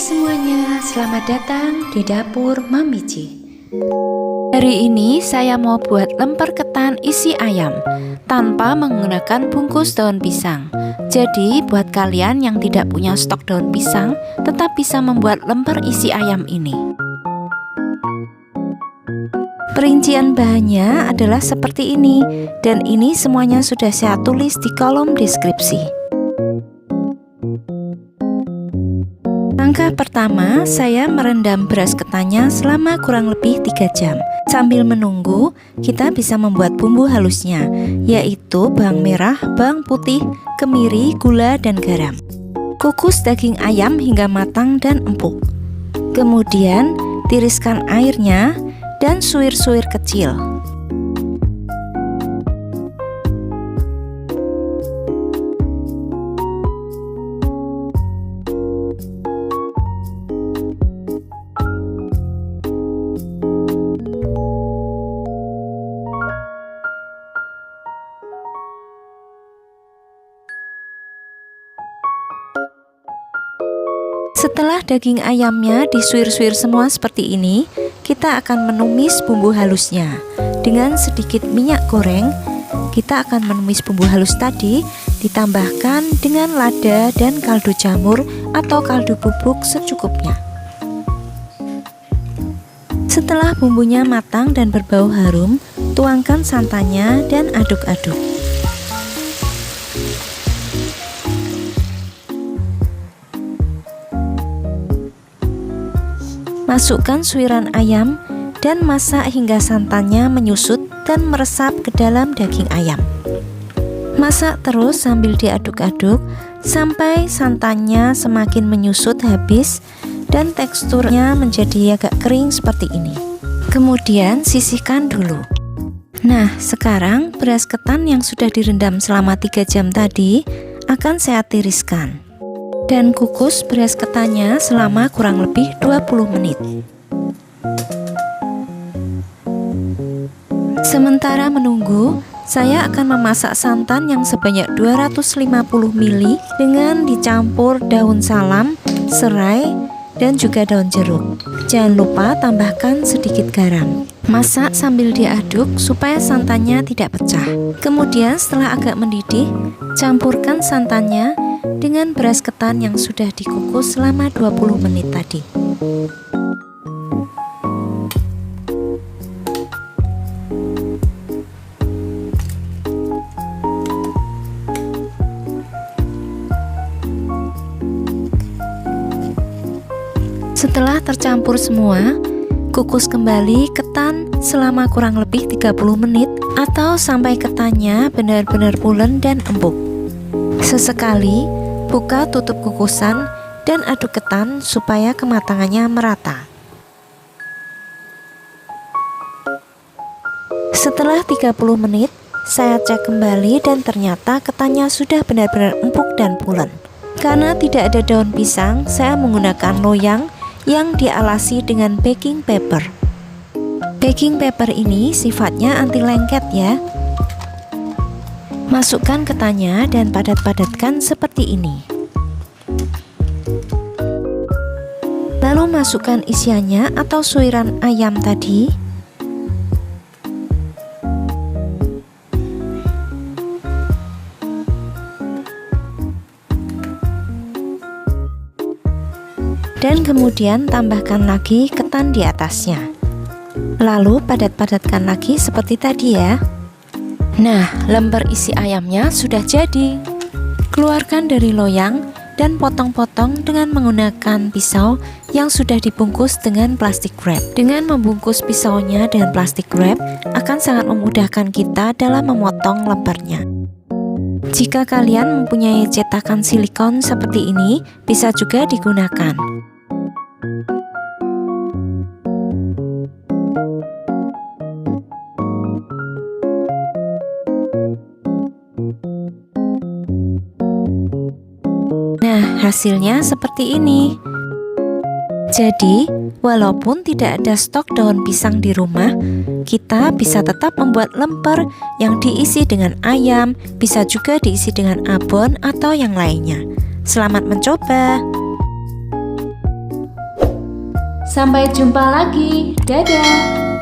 semuanya, selamat datang di dapur Mami Ci. Hari ini saya mau buat lemper ketan isi ayam tanpa menggunakan bungkus daun pisang. Jadi buat kalian yang tidak punya stok daun pisang, tetap bisa membuat lemper isi ayam ini. Perincian bahannya adalah seperti ini, dan ini semuanya sudah saya tulis di kolom deskripsi. Langkah pertama, saya merendam beras ketannya selama kurang lebih 3 jam. Sambil menunggu, kita bisa membuat bumbu halusnya, yaitu bawang merah, bawang putih, kemiri, gula, dan garam. Kukus daging ayam hingga matang dan empuk. Kemudian, tiriskan airnya dan suir-suir kecil. Setelah daging ayamnya disuir-suir semua seperti ini, kita akan menumis bumbu halusnya. Dengan sedikit minyak goreng, kita akan menumis bumbu halus tadi, ditambahkan dengan lada dan kaldu jamur atau kaldu bubuk secukupnya. Setelah bumbunya matang dan berbau harum, tuangkan santannya dan aduk-aduk. Masukkan suiran ayam dan masak hingga santannya menyusut dan meresap ke dalam daging ayam. Masak terus sambil diaduk-aduk sampai santannya semakin menyusut habis dan teksturnya menjadi agak kering seperti ini. Kemudian sisihkan dulu. Nah, sekarang beras ketan yang sudah direndam selama 3 jam tadi akan saya tiriskan dan kukus beras ketannya selama kurang lebih 20 menit. Sementara menunggu, saya akan memasak santan yang sebanyak 250 ml dengan dicampur daun salam, serai, dan juga daun jeruk. Jangan lupa tambahkan sedikit garam. Masak sambil diaduk supaya santannya tidak pecah. Kemudian setelah agak mendidih, campurkan santannya dengan beras ketan yang sudah dikukus selama 20 menit tadi. Setelah tercampur semua, kukus kembali ketan selama kurang lebih 30 menit atau sampai ketannya benar-benar pulen dan empuk. Sesekali buka tutup kukusan dan aduk ketan supaya kematangannya merata. Setelah 30 menit, saya cek kembali dan ternyata ketannya sudah benar-benar empuk dan pulen. Karena tidak ada daun pisang, saya menggunakan loyang yang dialasi dengan baking paper. Baking paper ini sifatnya anti lengket ya. Masukkan ketannya dan padat-padatkan seperti ini. Lalu masukkan isiannya atau suiran ayam tadi. Dan kemudian tambahkan lagi ketan di atasnya. Lalu padat-padatkan lagi seperti tadi ya. Nah, lemper isi ayamnya sudah jadi. Keluarkan dari loyang dan potong-potong dengan menggunakan pisau yang sudah dibungkus dengan plastik wrap. Dengan membungkus pisaunya dengan plastik wrap akan sangat memudahkan kita dalam memotong lempernya. Jika kalian mempunyai cetakan silikon seperti ini, bisa juga digunakan. Nah, hasilnya seperti ini. Jadi, walaupun tidak ada stok daun pisang di rumah, kita bisa tetap membuat lemper yang diisi dengan ayam, bisa juga diisi dengan abon atau yang lainnya. Selamat mencoba! Sampai jumpa lagi. Dadah.